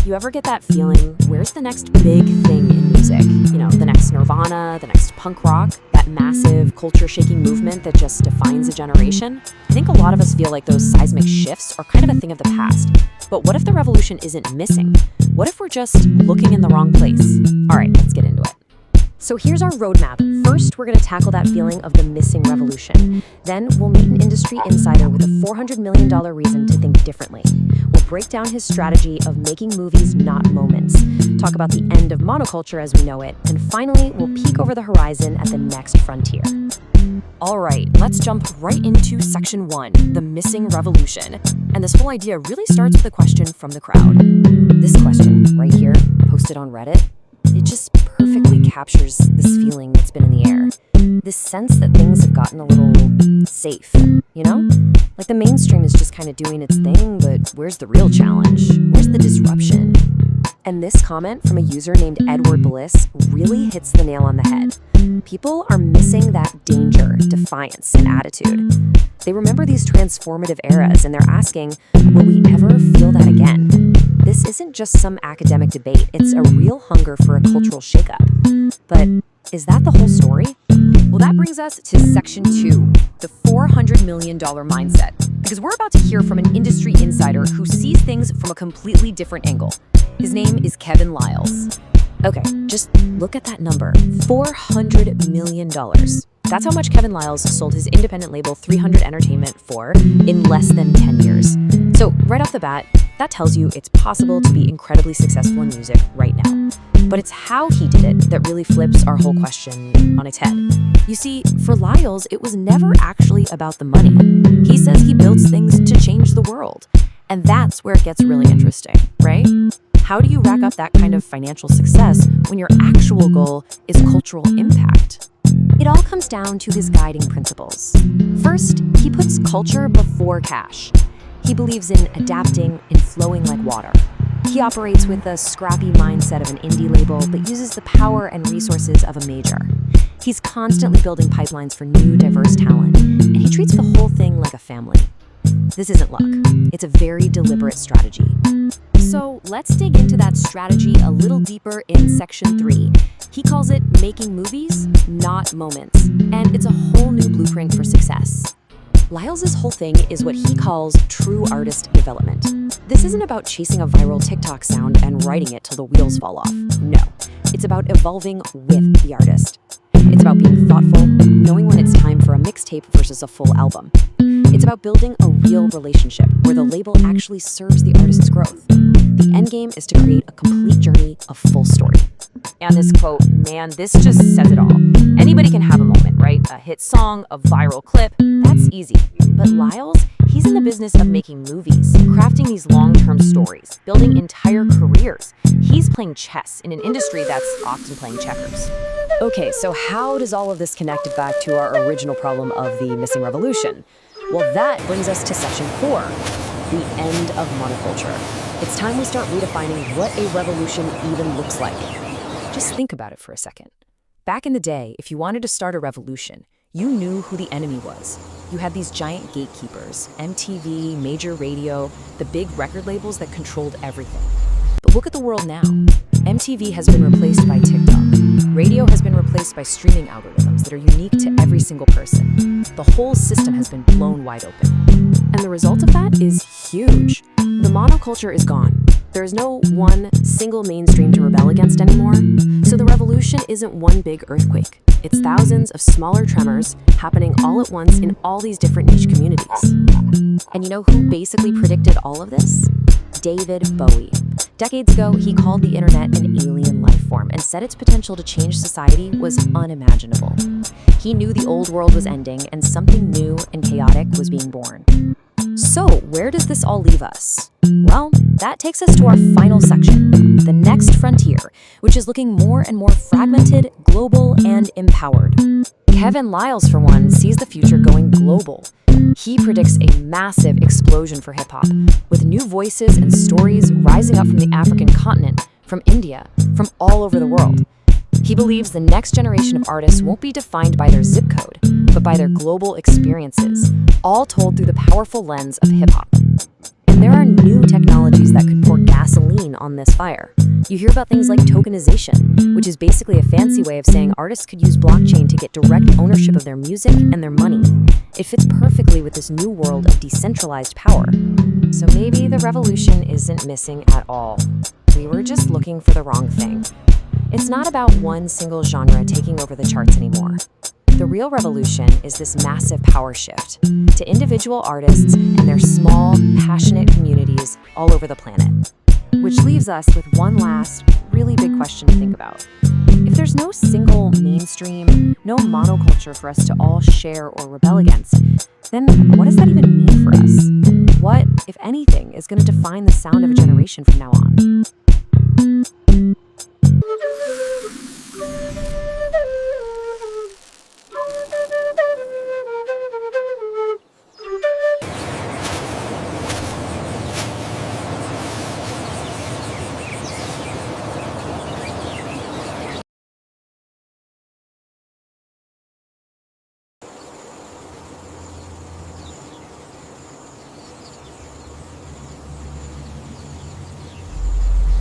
You ever get that feeling, where's the next big thing in music? You know, the next Nirvana, the next punk rock, that massive culture-shaking movement that just defines a generation? I think a lot of us feel like those seismic shifts are kind of a thing of the past. But what if the revolution isn't missing? What if we're just looking in the wrong place? All right, let's get into it. So here's our roadmap. First, we're going to tackle that feeling of the missing revolution. Then we'll meet an industry insider with a $400 million reason to think differently. We'll break down his strategy of making movies, not moments. Talk about the end of monoculture as we know it. And finally, we'll peek over the horizon at the next frontier. All right, let's jump right into section 1, the missing revolution. And this whole idea really starts with a question from the crowd. This question right here, posted on Reddit, it just perfectly captures this feeling that's been in the air. This sense that things have gotten a little safe, you know? Like the mainstream is just kind of doing its thing, but where's the real challenge? Where's the disruption? And this comment from a user named Edward Bliss really hits the nail on the head. People are missing that danger, defiance, and attitude. They remember these transformative eras and they're asking, will we ever feel that again? This isn't just some academic debate, it's a real hunger for a cultural shakeup. But is that the whole story? Well, that brings us to section 2, the $400 million mindset. Because we're about to hear from an industry insider who sees things from a completely different angle. His name is Kevin Liles. Okay, just look at that number, $400 million. That's how much Kevin Liles sold his independent label 300 Entertainment for in less than 10 years. So right off the bat, that tells you it's possible to be incredibly successful in music right now. But it's how he did it that really flips our whole question on its head. You see, for Liles, it was never actually about the money. He says he builds things to change the world. And that's where it gets really interesting, right? How do you rack up that kind of financial success when your actual goal is cultural impact? It all comes down to his guiding principles. First, he puts culture before cash. He believes in adapting and flowing like water. He operates with the scrappy mindset of an indie label, but uses the power and resources of a major. He's constantly building pipelines for new, diverse talent, and he treats the whole thing like a family. This isn't luck. It's a very deliberate strategy. So let's dig into that strategy a little deeper in section 3. He calls it making movies, not moments. And it's a whole new blueprint for success. Liles' whole thing is what he calls true artist development. This isn't about chasing a viral TikTok sound and writing it till the wheels fall off. No, it's about evolving with the artist. It's about being thoughtful, knowing when it's time for a mixtape versus a full album. It's about building a real relationship where the label actually serves the artist's growth. The end game is to create a complete journey, a full story. And this quote, man, this just says it all. Anybody can have a moment, right? A hit song, a viral clip, that's easy. But Liles, he's in the business of making movies, crafting these long-term stories, building entire careers. He's playing chess in an industry that's often playing checkers. Okay, so how does all of this connect back to our original problem of the missing revolution? Well, that brings us to section 4, the end of monoculture. It's time we start redefining what a revolution even looks like. Just think about it for a second. Back in the day, if you wanted to start a revolution, you knew who the enemy was. You had these giant gatekeepers, MTV, major radio, the big record labels that controlled everything. But look at the world now. MTV has been replaced by TikTok. Radio has been replaced by streaming algorithms that are unique to every single person. The whole system has been blown wide open. And the result of that is huge. The monoculture is gone. There is no one single mainstream to rebel against anymore. So the revolution isn't one big earthquake. It's thousands of smaller tremors happening all at once in all these different niche communities. And you know who basically predicted all of this? David Bowie. Decades ago, he called the internet an alien life form and said its potential to change society was unimaginable. He knew the old world was ending and something new and chaotic was being born. So, where does this all leave us? Well, that takes us to our final section, the next frontier, which is looking more and more fragmented, global, and empowered. Kevin Liles, for one, sees the future going global. He predicts a massive explosion for hip-hop, with new voices and stories rising up from the African continent, from India, from all over the world. He believes the next generation of artists won't be defined by their zip code, but by their global experiences, all told through the powerful lens of hip-hop. And And there are new technologies that could pour gasoline on this fire. You hear about things like tokenization, which is basically a fancy way of saying artists could use blockchain to get direct ownership of their music and their money. It fits perfectly with this new world of decentralized power. So maybe the revolution isn't missing at all. We were just looking for the wrong thing. It's not about one single genre taking over the charts anymore. The real revolution is this massive power shift to individual artists and their small, passionate communities all over the planet. Which leaves us with one last, really big question to think about. If there's no single mainstream, no monoculture for us to all share or rebel against, then what does that even mean for us? What, if anything, is going to define the sound of a generation from now on?